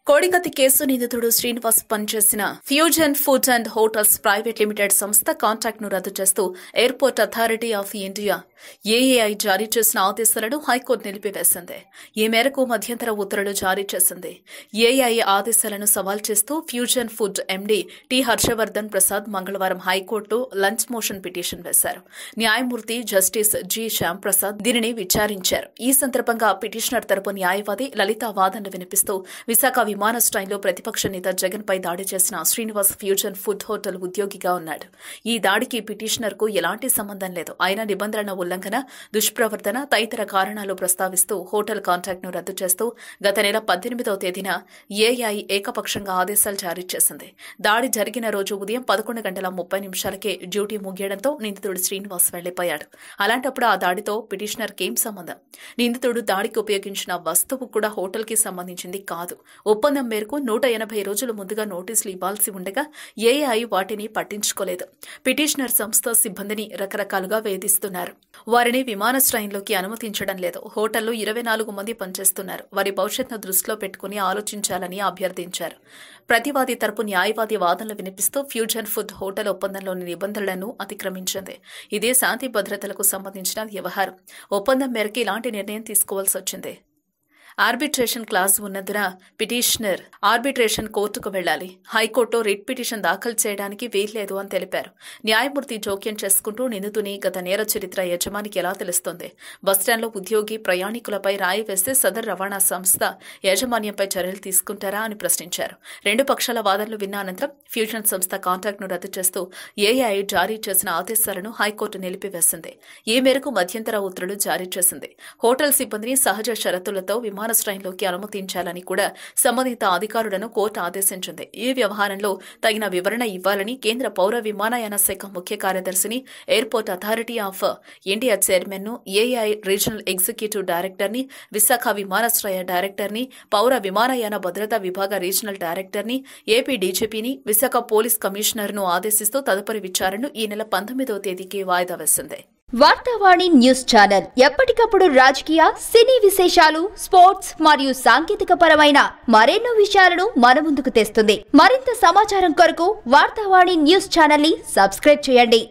కోడికత్తి case నిందితుడు శ్రీనివాస్ పనిచేసిన fusion food and hotels private limited సంస్థ కాంట్రాక్ట్ ను రద్దు చేస్తూ airport Authority of India AAI జారీ చేసిన ఆదేశాలను హైకోర్టు నిలిపివేసింది. ఈ మేరకు మధ్యంతర ఉత్తర్వులు జారీ చేసింది. ఏఐ ఆదేశాలను సవాల్ చేస్తూ fusion food MD T Harshavardhan Prasad మంగళవారం హైకోర్టులో లంచ్ మోషన్ పిటిషన్ వేశారు. న్యాయమూర్తి జస్టిస్ జి శ్యామ్ ప్రసాద్ దీనిని విచారించారు. ఈ సందర్భంగా పిటిషనర్ తరపు న్యాయవాది లలిత వాదనలు వినిపిస్తూ విశాఖ విమానాశ్రయంలో ప్రతిపక్ష నేత జగన్ పై దాడి చేసిన శ్రీనివాస్ ఫ్యూజన్ ఫుడ్ హోటల్ ఉద్యోగిగా ఉన్నాడు. ఈ దాడికి పిటిషనర్ కు ఎలాంటి సంబంధం లేదు. ఆయన నిబంధనల ఉల్లంఘన, దుష్ప్రవర్తన తదితర కారణాలు ప్రస్తావిస్తూ హోటల్ కాంట్రాక్ట్ ను రద్దు చేస్తూ గత నెల 18వ తేదీన ఏఐ ఏకపక్షంగా ఆదేశాలు జారీ చేసింది. దాడి జరిగిన రోజు ఉదయం 11:30 డ్యూటీ ముగియడంతో నిందితుడు శ్రీనివాస్ వెళ్లిపోయాడు. అలాంటప్పుడు ఆ దాడితో పిటిషనర్ కేం సంబంధం? నిందితుడు దాడికి ఉపయోగించిన వస్తువు కూడా హోటల్ కి సంబంధించింది కాదు. ఒప్పందం మేరకు 180 రోజుల ముందుగా నోటీసులు ఇవ్వాల్సి ఉండగా ఏఐ వాటిని పట్టించుకోలేదు. పిటిషనర్ సంస్థ సిబ్బందిని రకరకాలుగా వేధిస్తున్నారు. వారిని విమానాశ్రయంలోకి అనుమతించడం లేదు. హోటల్లో 24 మంది పనిచేస్తున్నారు. వారి భవిష్యత్తును దృష్టిలో పెట్టుకుని ఆలోచించాలని అభ్యర్థించారు. ప్రతివాది తరపు న్యాయవాది వాదనలు వినిపిస్తూ ఫ్యూజన్ ఫుడ్ హోటల్ ఒప్పందంలోని నిబంధనలను అతిక్రమించింది. ఇదే శాంతి భద్రతలకు సంబంధించిన వ్యవహారం. ఒప్పందం మేరకు ఇలాంటి నిర్ణయం తీసుకోవాల్సి వచ్చింది. ఆర్బిట్రేషన్ క్లాజ్ ఉన్నందున పిటిషనర్ ఆర్బిట్రేషన్ కోర్టుకు వెళ్లాలి. హైకోర్టులో రిట్ పిటిషన్ దాఖలు చేయడానికి వీల్లేదు అని తెలిపారు. న్యాయమూర్తి జోక్యం చేసుకుంటూ నిందితుని గత నేర చరిత్ర యజమానికి ఎలా తెలుస్తోంది? బస్టాండ్లో ఉద్యోగి ప్రయాణికులపై రాయి వేస్తే సదర్ రవాణా సంస్థ యాజమాన్యంపై చర్యలు తీసుకుంటారా అని ప్రశ్నించారు. రెండు పక్షాల వాదనలు విన్న అనంతరం ఫ్యూజన్ సంస్థ కాంట్రాక్ట్ ను రద్దు చేస్తూ ఏఐ జారీ చేసిన ఆదేశాలను హైకోర్టు నిలిపివేసింది. ఈ మేరకు మధ్యంతర ఉత్తర్వులు జారీ చేసింది. హోటల్ సిబ్బందిని సహజ షరతులతో విమానాశ్రయంలోకి అనుమతించాలని కూడా సంబంధిత అధికారులను కోర్టు ఆదేశించింది. ఈ వ్యవహారంలో తగిన వివరణ ఇవ్వాలని కేంద్ర పౌర విమానయాన శాఖ ముఖ్య కార్యదర్శిని, Airport Authority of India chairman ను, ఏఐ రీజనల్ ఎగ్జిక్యూటివ్ డైరెక్టర్ ని, విశాఖ విమానాశ్రయ డైరెక్టర్ ని, పౌర విమానయాన భద్రతా విభాగ రీజనల్ డైరెక్టర్ ని, ఏపీ డీజీపీని, విశాఖ పోలీస్ కమిషనర్ ను ఆదేశిస్తూ తదుపరి విచారణను ఈ నెల 19వ తేదీకి వాయిదా వేసింది. వార్తావాణి న్యూస్ ఛానల్ ఎప్పటికప్పుడు రాజకీయ, సినీ విశేషాలు, స్పోర్ట్స్ మరియు సాంకేతిక పరమైన మరెన్నో విషయాలను మన ముందుకు తెస్తుంది. మరింత సమాచారం కొరకు వార్తావాణి న్యూస్ ఛానల్ ని సబ్స్క్రైబ్ చేయండి.